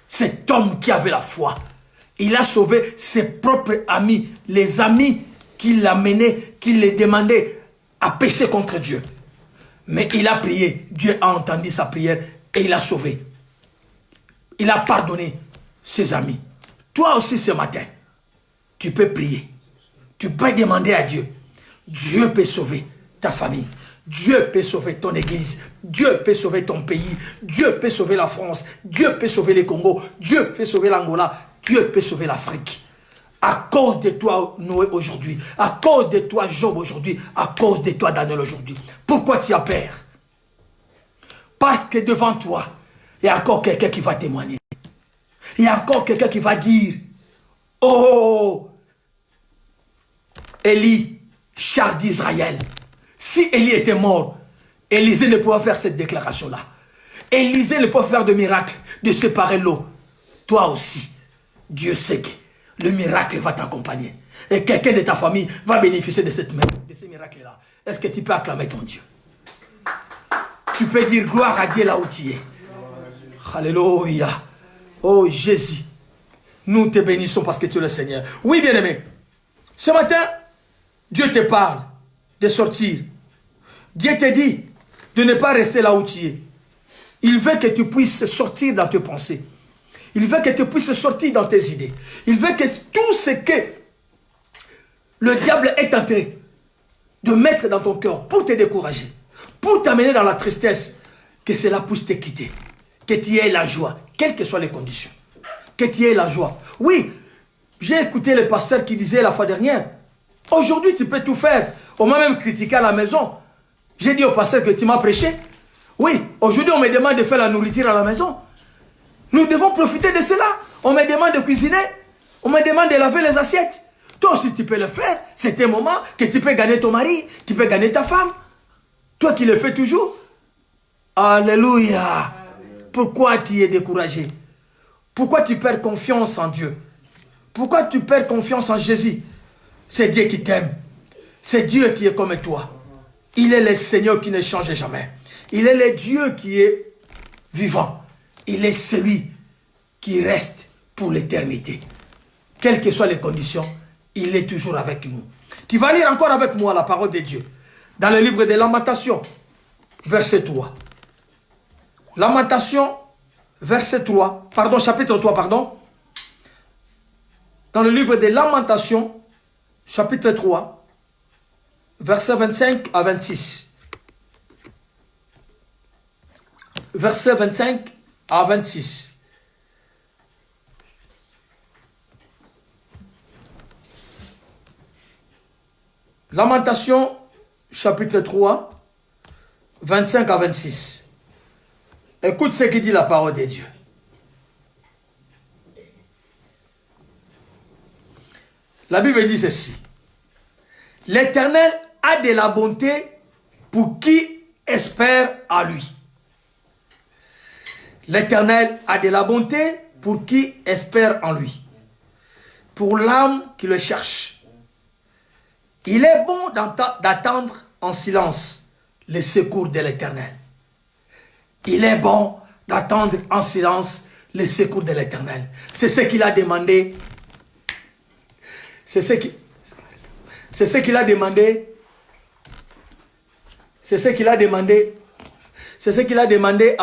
cet homme qui avait la foi, il a sauvé ses propres amis, les amis qui l'amenaient, qui les demandaient à pécher contre Dieu. Mais il a prié, Dieu a entendu sa prière et il a sauvé. Il a pardonné ses amis. Toi aussi ce matin, tu peux prier. Tu peux demander à Dieu. Dieu peut sauver ta famille. Dieu peut sauver ton église. Dieu peut sauver ton pays. Dieu peut sauver la France. Dieu peut sauver le Congo. Dieu peut sauver l'Angola. Dieu peut sauver l'Afrique. À cause de toi, Noé, aujourd'hui. À cause de toi, Job, aujourd'hui. À cause de toi, Daniel, aujourd'hui. Pourquoi tu as peur? Parce que devant toi, il y a encore quelqu'un qui va témoigner. Il y a encore quelqu'un qui va dire, oh, Élie, char d'Israël. Si Élie était mort, Élisée ne pouvait faire cette déclaration-là. Élisée ne pouvait faire de miracle, de séparer l'eau. Toi aussi, Dieu sait que le miracle va t'accompagner. Et quelqu'un de ta famille va bénéficier de ce miracle-là. Est-ce que tu peux acclamer ton Dieu? Tu peux dire gloire à Dieu là où tu es. Alléluia. Oh Jésus, nous te bénissons parce que tu es le Seigneur. Oui, bien-aimé, ce matin, Dieu te parle de sortir. Dieu te dit de ne pas rester là où tu es. Il veut que tu puisses sortir dans tes pensées. Il veut que tu puisses sortir dans tes idées. Il veut que tout ce que le diable est tenté de mettre dans ton cœur pour te décourager, pour t'amener dans la tristesse, que cela puisse te quitter. Que tu aies la joie, quelles que soient les conditions. Que tu aies la joie. Oui, j'ai écouté le pasteur qui disait la fois dernière, aujourd'hui tu peux tout faire. On m'a même critiqué à la maison. J'ai dit au pasteur que tu m'as prêché. Oui, aujourd'hui on me demande de faire la nourriture à la maison. Nous devons profiter de cela. On me demande de cuisiner. On me demande de laver les assiettes. Toi aussi tu peux le faire. C'est un moment que tu peux gagner ton mari. Tu peux gagner ta femme. Toi qui le fais toujours. Alléluia. Pourquoi tu es découragé? Pourquoi tu perds confiance en Dieu? Pourquoi tu perds confiance en Jésus? C'est Dieu qui t'aime. C'est Dieu qui est comme toi. Il est le Seigneur qui ne change jamais. Il est le Dieu qui est vivant. Il est celui qui reste pour l'éternité. Quelles que soient les conditions, il est toujours avec nous. Tu vas lire encore avec moi la parole de Dieu. Dans le livre des Lamentations, verset 3. Lamentations, verset 3. Pardon, chapitre 3, pardon. Dans le livre des Lamentations, chapitre 3. Versets 25 à 26. Versets 25 à 26. Lamentation, chapitre 3, 25 à 26. Écoute ce que dit la parole de Dieu. La Bible dit ceci. L'Éternel a de la bonté pour qui espère à lui. L'Éternel a de la bonté pour qui espère en lui. Pour l'âme qui le cherche. Il est bon d'attendre en silence les secours de l'Éternel. Il est bon d'attendre en silence le secours de l'Éternel. C'est ce qu'il a demandé. C'est ce qu'il a demandé. C'est ce qu'il a demandé. C'est ce qu'il a demandé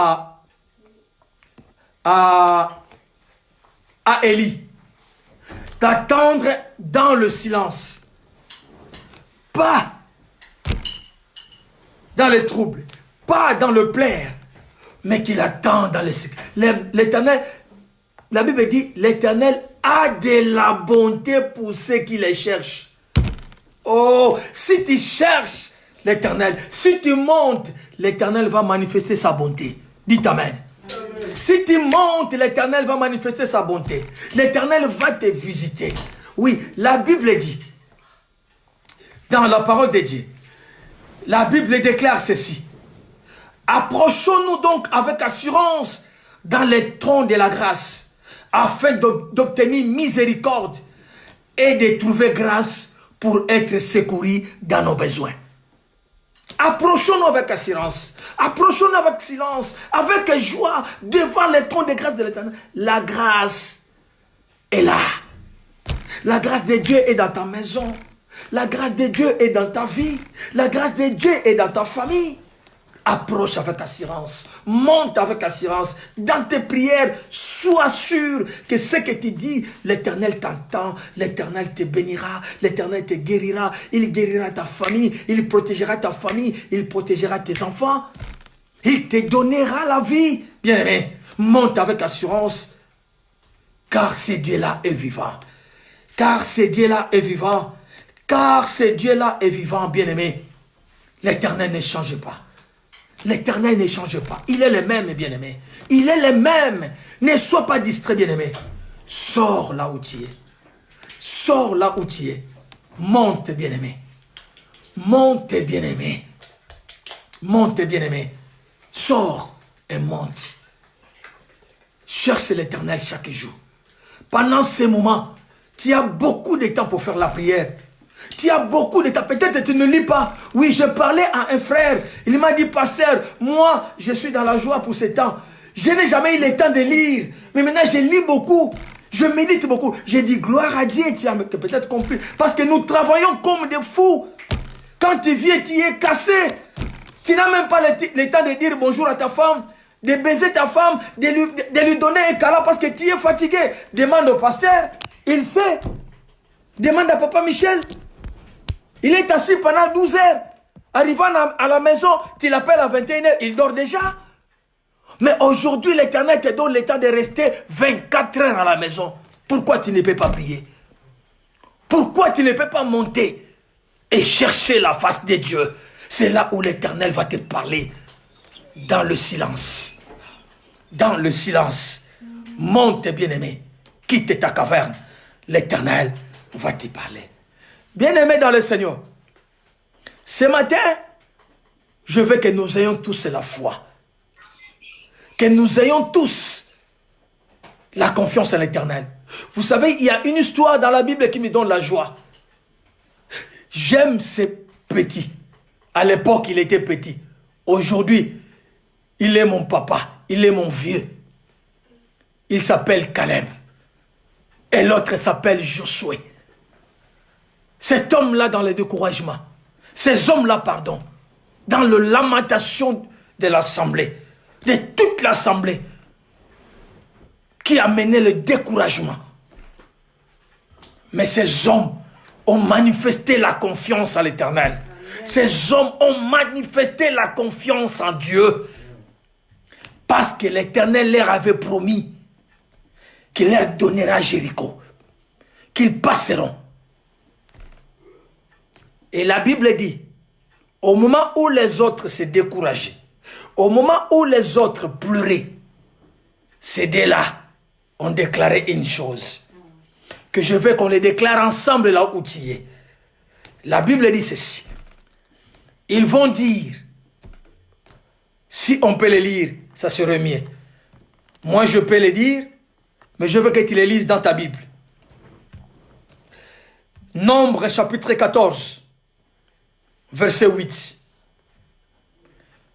à Élie. D'attendre dans le silence. Pas dans les troubles. Pas dans le plaire. Mais qu'il attend dans le secret. L'Éternel, la Bible dit, l'Éternel a de la bonté pour ceux qui les cherchent. Oh, si tu cherches l'Éternel, si tu montes, l'Éternel va manifester sa bonté. Dites Amen. Si tu montes, l'Éternel va manifester sa bonté. L'Éternel va te visiter. Oui, la Bible dit, dans la parole de Dieu, la Bible déclare ceci. Approchons-nous donc avec assurance dans les trônes de la grâce, afin d'obtenir miséricorde et de trouver grâce pour être secourus dans nos besoins. Approchons-nous avec assurance, approchons-nous avec silence, avec joie, devant les trônes de grâce de l'Éternel. La grâce est là. La grâce de Dieu est dans ta maison. La grâce de Dieu est dans ta vie. La grâce de Dieu est dans ta famille. Approche avec assurance, monte avec assurance. Dans tes prières, sois sûr que ce que tu dis, l'Éternel t'entend, l'Éternel te bénira, l'Éternel te guérira, il guérira ta famille, il protégera ta famille, il protégera tes enfants, il te donnera la vie. Bien-aimé, monte avec assurance, car ce Dieu-là est vivant. Car ce Dieu-là est vivant. Car ce Dieu-là est vivant, bien-aimé. L'Éternel ne change pas. L'Éternel ne change pas. Il est le même, bien-aimé. Il est le même. Ne sois pas distrait, bien-aimé. Sors là où tu es. Sors là où tu es. Monte, bien-aimé. Monte, bien-aimé. Monte, bien-aimé. Sors et monte. Cherche l'Éternel chaque jour. Pendant ces moments, tu as beaucoup de temps pour faire la prière. Tu as beaucoup de temps. Peut-être que tu ne lis pas. Oui, je parlais à un frère. Il m'a dit, pasteur, moi, je suis dans la joie pour ce temps. Je n'ai jamais eu le temps de lire. Mais maintenant, je lis beaucoup. Je médite beaucoup. J'ai dit, gloire à Dieu. Tu as peut-être compris. Parce que nous travaillons comme des fous. Quand tu viens, tu es cassé. Tu n'as même pas le temps de dire bonjour à ta femme, de baiser ta femme, de lui donner un câlin parce que tu es fatigué. Demande au pasteur. Il sait. Demande à papa Michel. Il est assis pendant 12 heures. Arrivant à la maison, tu l'appelles à 21 heures, il dort déjà. Mais aujourd'hui, l'Éternel te donne le temps de rester 24 heures à la maison. Pourquoi tu ne peux pas prier? Pourquoi tu ne peux pas monter et chercher la face de Dieu? C'est là où l'Éternel va te parler. Dans le silence. Dans le silence. Monte, bien-aimé. Quitte ta caverne. L'Éternel va te parler. Bien-aimés dans le Seigneur, ce matin, je veux que nous ayons tous la foi. Que nous ayons tous la confiance en l'Éternel. Vous savez, il y a une histoire dans la Bible qui me donne la joie. J'aime ce petit. À l'époque, il était petit. Aujourd'hui, il est mon papa. Il est mon vieux. Il s'appelle Caleb. Et l'autre s'appelle Josué. Cet homme-là dans le découragement, ces hommes-là, pardon, dans la lamentation de l'assemblée, de toute l'assemblée, qui a mené le découragement. Mais ces hommes ont manifesté la confiance à l'Éternel. Ces hommes ont manifesté la confiance en Dieu. Parce que l'Éternel leur avait promis qu'il leur donnera Jéricho, qu'ils passeront. Et la Bible dit, au moment où les autres se décourageaient, au moment où les autres pleuraient, ces deux-là ont déclaré une chose, que je veux qu'on les déclare ensemble là où tu es. La Bible dit ceci. Ils vont dire, si on peut les lire, ça serait mieux. Moi, je peux les dire, mais je veux que tu les lises dans ta Bible. Nombre chapitre 14. Verset 8.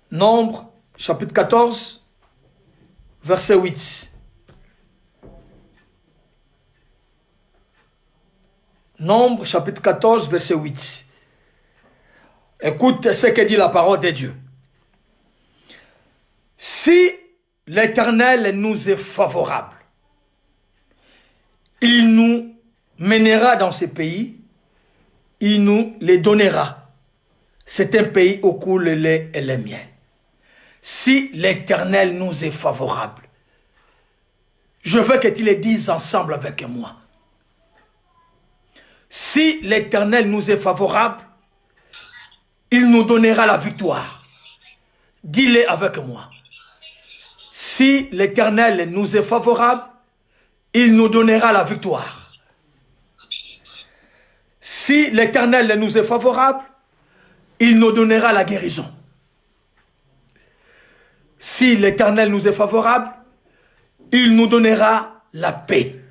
Nombre, chapitre 14, verset 8. Nombre chapitre 14, verset 8. Écoute ce que dit la parole de Dieu. Si l'Éternel nous est favorable, il nous mènera dans ce pays, il nous les donnera. C'est un pays où coule le lait et le miel. Si l'Éternel nous est favorable, je veux que tu les dises ensemble avec moi. Si l'Éternel nous est favorable, il nous donnera la victoire. Dis-le avec moi. Si l'Éternel nous est favorable, il nous donnera la victoire. Si l'Éternel nous est favorable, il nous donnera la guérison. Si l'Éternel nous est favorable, il nous donnera la paix.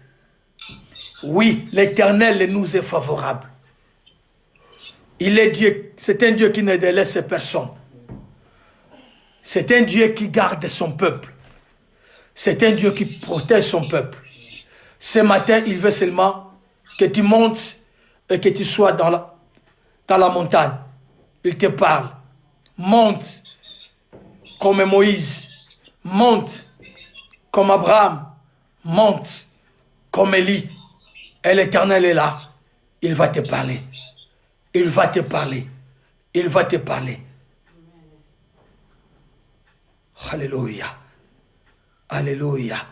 Oui, l'Éternel nous est favorable. Il est Dieu, c'est un Dieu qui ne délaisse personne. C'est un Dieu qui garde son peuple. C'est un Dieu qui protège son peuple. Ce matin, il veut seulement que tu montes et que tu sois dans la montagne. Il te parle. Monte comme Moïse. Monte comme Abraham. Monte comme Élie. Et l'Éternel est là. Il va te parler. Il va te parler. Il va te parler. Alléluia. Alléluia.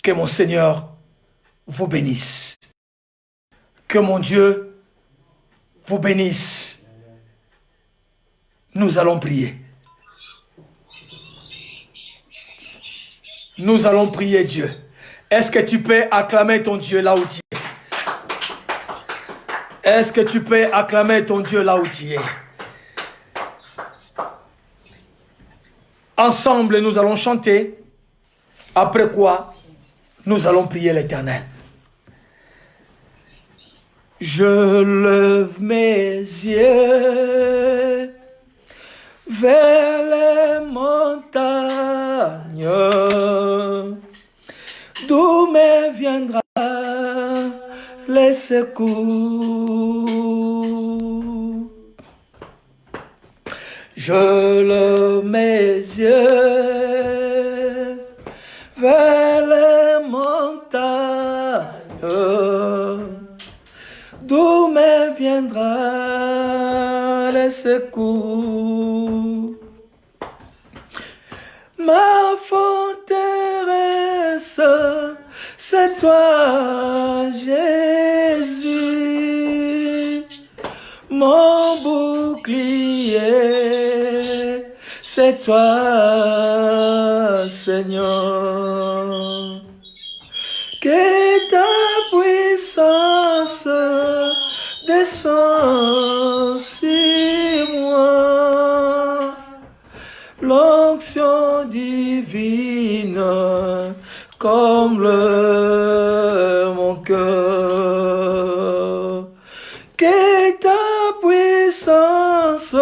Que mon Seigneur vous bénisse. Que mon Dieu vous bénisse. Nous allons prier. Nous allons prier Dieu. Est-ce que tu peux acclamer ton Dieu là où tu es? Est-ce que tu peux acclamer ton Dieu là où tu es? Ensemble, nous allons chanter. Après quoi, nous allons prier l'Éternel. Je lève mes yeux vers les montagnes, d'où me viendra le secours. Je lève mes yeux vers les montagnes, d'où me viendra le secours. Ma forteresse, c'est toi, Jésus. Mon bouclier, c'est toi, Seigneur. Que ta puissance descend sur moi. L'onction divine comble mon cœur. Que ta puissance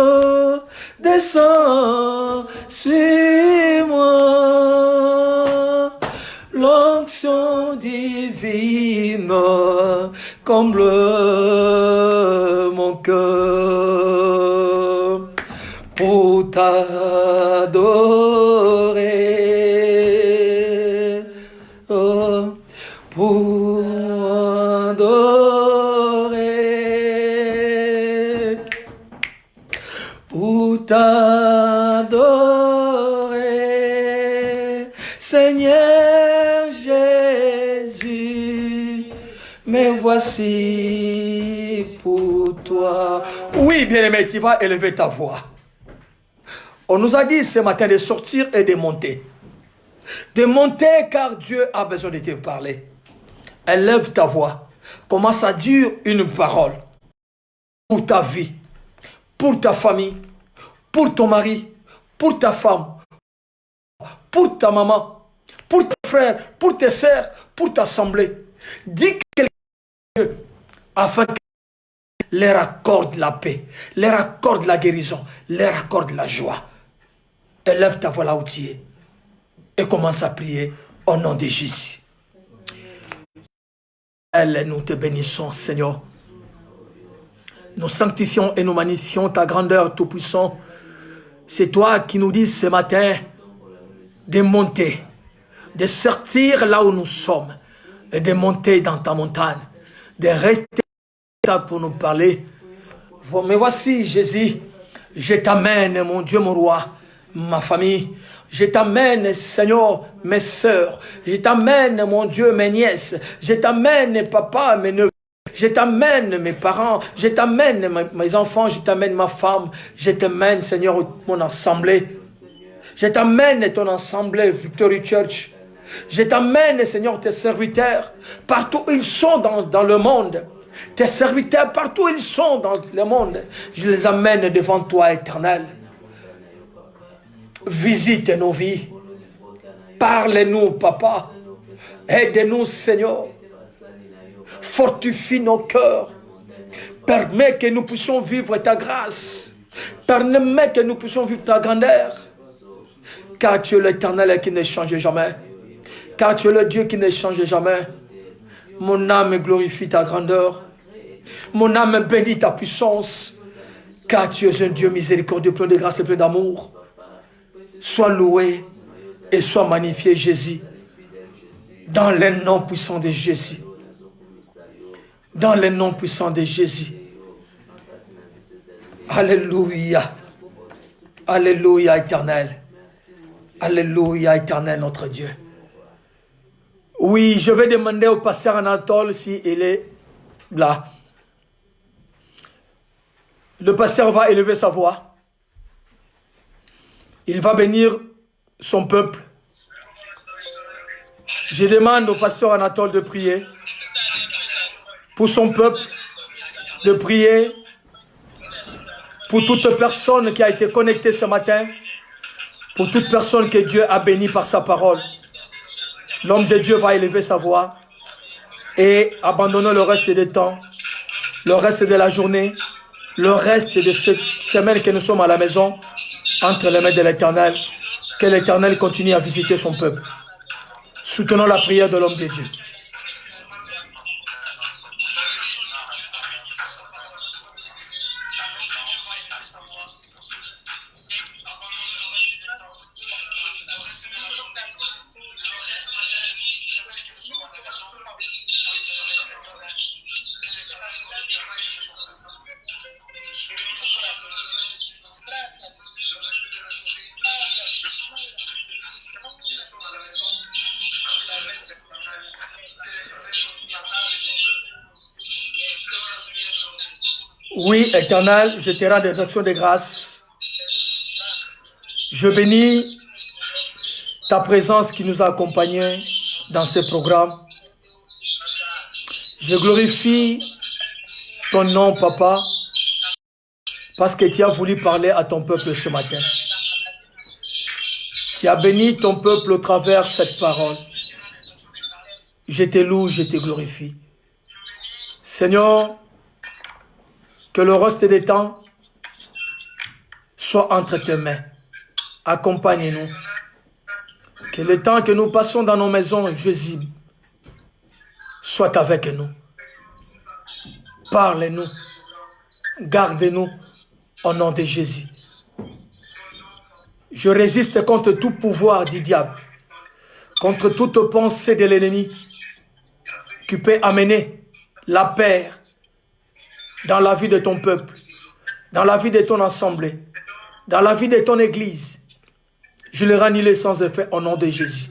descend sur moi. L'onction divine comble mon cœur. Pour t'adorer, oh, pour adorer, pour t'adorer, Seigneur Jésus, me voici pour toi. Oui, bien-aimé, tu vas élever ta voix. On nous a dit ce matin de sortir et de monter. De monter car Dieu a besoin de te parler. Élève ta voix. Commence à dire une parole. Pour ta vie. Pour ta famille. Pour ton mari. Pour ta femme. Pour ta maman. Pour tes frères. Pour tes sœurs. Pour t'assembler. Dis quelque chose afin que leur accorde la paix. Leur accorde la guérison. Leur accorde la joie. Élève ta voix là où tu es et commence à prier au nom de Jésus. nous te bénissons, Seigneur. Nous sanctifions et nous magnifions ta grandeur tout-puissant. C'est toi qui nous dis ce matin de monter, de sortir là où nous sommes et de monter dans ta montagne, de rester là pour nous parler. Mais voici, Jésus, je t'amène, mon Dieu, mon roi, ma famille. Je t'amène, Seigneur, mes sœurs. Je t'amène, mon Dieu, mes nièces. Je t'amène, papa, mes neveux. Je t'amène, mes parents. Je t'amène, mes enfants. Je t'amène, ma femme. Je t'amène, Seigneur, mon assemblée. Je t'amène, ton assemblée, Victory Church. Je t'amène, Seigneur, tes serviteurs. Partout où ils sont dans le monde. Tes serviteurs, partout où ils sont dans le monde. Je les amène devant toi, Éternel. Visite nos vies. Parle-nous, papa. Aide-nous, Seigneur. Fortifie nos cœurs. Permets que nous puissions vivre ta grâce. Permets que nous puissions vivre ta grandeur. Car tu es l'Éternel qui ne change jamais. Car tu es le Dieu qui ne change jamais. Mon âme glorifie ta grandeur. Mon âme bénit ta puissance. Car tu es un Dieu miséricordieux, plein de grâce et plein d'amour. Sois loué et sois magnifié, Jésus. Dans le nom puissant de Jésus. Dans le nom puissant de Jésus. Alléluia. Alléluia, Éternel. Alléluia, Éternel, notre Dieu. Oui, je vais demander au pasteur Anatole s'il est là. Le pasteur va élever sa voix. Il va bénir son peuple. Je demande au pasteur Anatole de prier pour son peuple, de prier pour toute personne qui a été connectée ce matin, pour toute personne que Dieu a bénie par sa parole. L'homme de Dieu va élever sa voix et abandonner le reste du temps, le reste de la journée, le reste de cette semaine que nous sommes à la maison, entre les mains de l'Éternel, que l'Éternel continue à visiter son peuple. Soutenons la prière de l'homme de Dieu. Oui, Éternel, je te rends des actions de grâce. Je bénis ta présence qui nous a accompagnés dans ce programme. Je glorifie ton nom, Papa, parce que tu as voulu parler à ton peuple ce matin. Tu as béni ton peuple au travers de cette parole. Je te loue, je te glorifie. Seigneur, que le reste des temps soit entre tes mains. Accompagne-nous. Que le temps que nous passons dans nos maisons, Jésus, soit avec nous. Parle-nous. Garde-nous au nom de Jésus. Je résiste contre tout pouvoir du diable, contre toute pensée de l'ennemi qui peut amener la paix dans la vie de ton peuple, dans la vie de ton assemblée, dans la vie de ton église. Je le renie sans effet au nom de Jésus.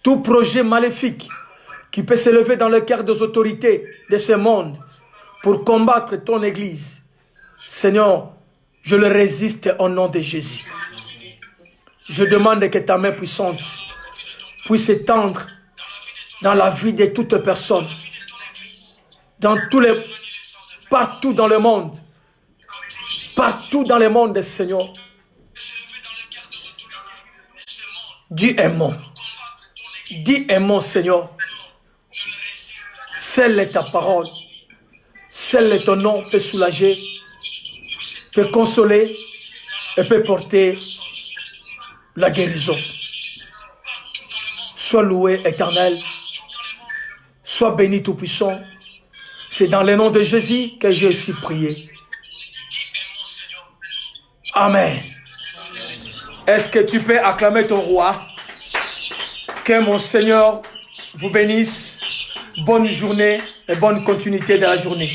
Tout projet maléfique qui peut s'élever dans le cœur des autorités de ce monde pour combattre ton église, Seigneur, je le résiste au nom de Jésus. Je demande que ta main puissante puisse s'étendre dans la vie de toute personne, partout dans le monde, Seigneur. Dis un mot. Dis un mot, Seigneur. Seule est ta parole. Seul ton nom peut soulager, peut consoler et peut porter la guérison. Sois loué, Éternel. Sois béni Tout-Puissant. C'est dans le nom de Jésus que j'ai aussi prié. Amen. Est-ce que tu peux acclamer ton roi? Que mon Seigneur vous bénisse. Bonne journée et bonne continuité de la journée.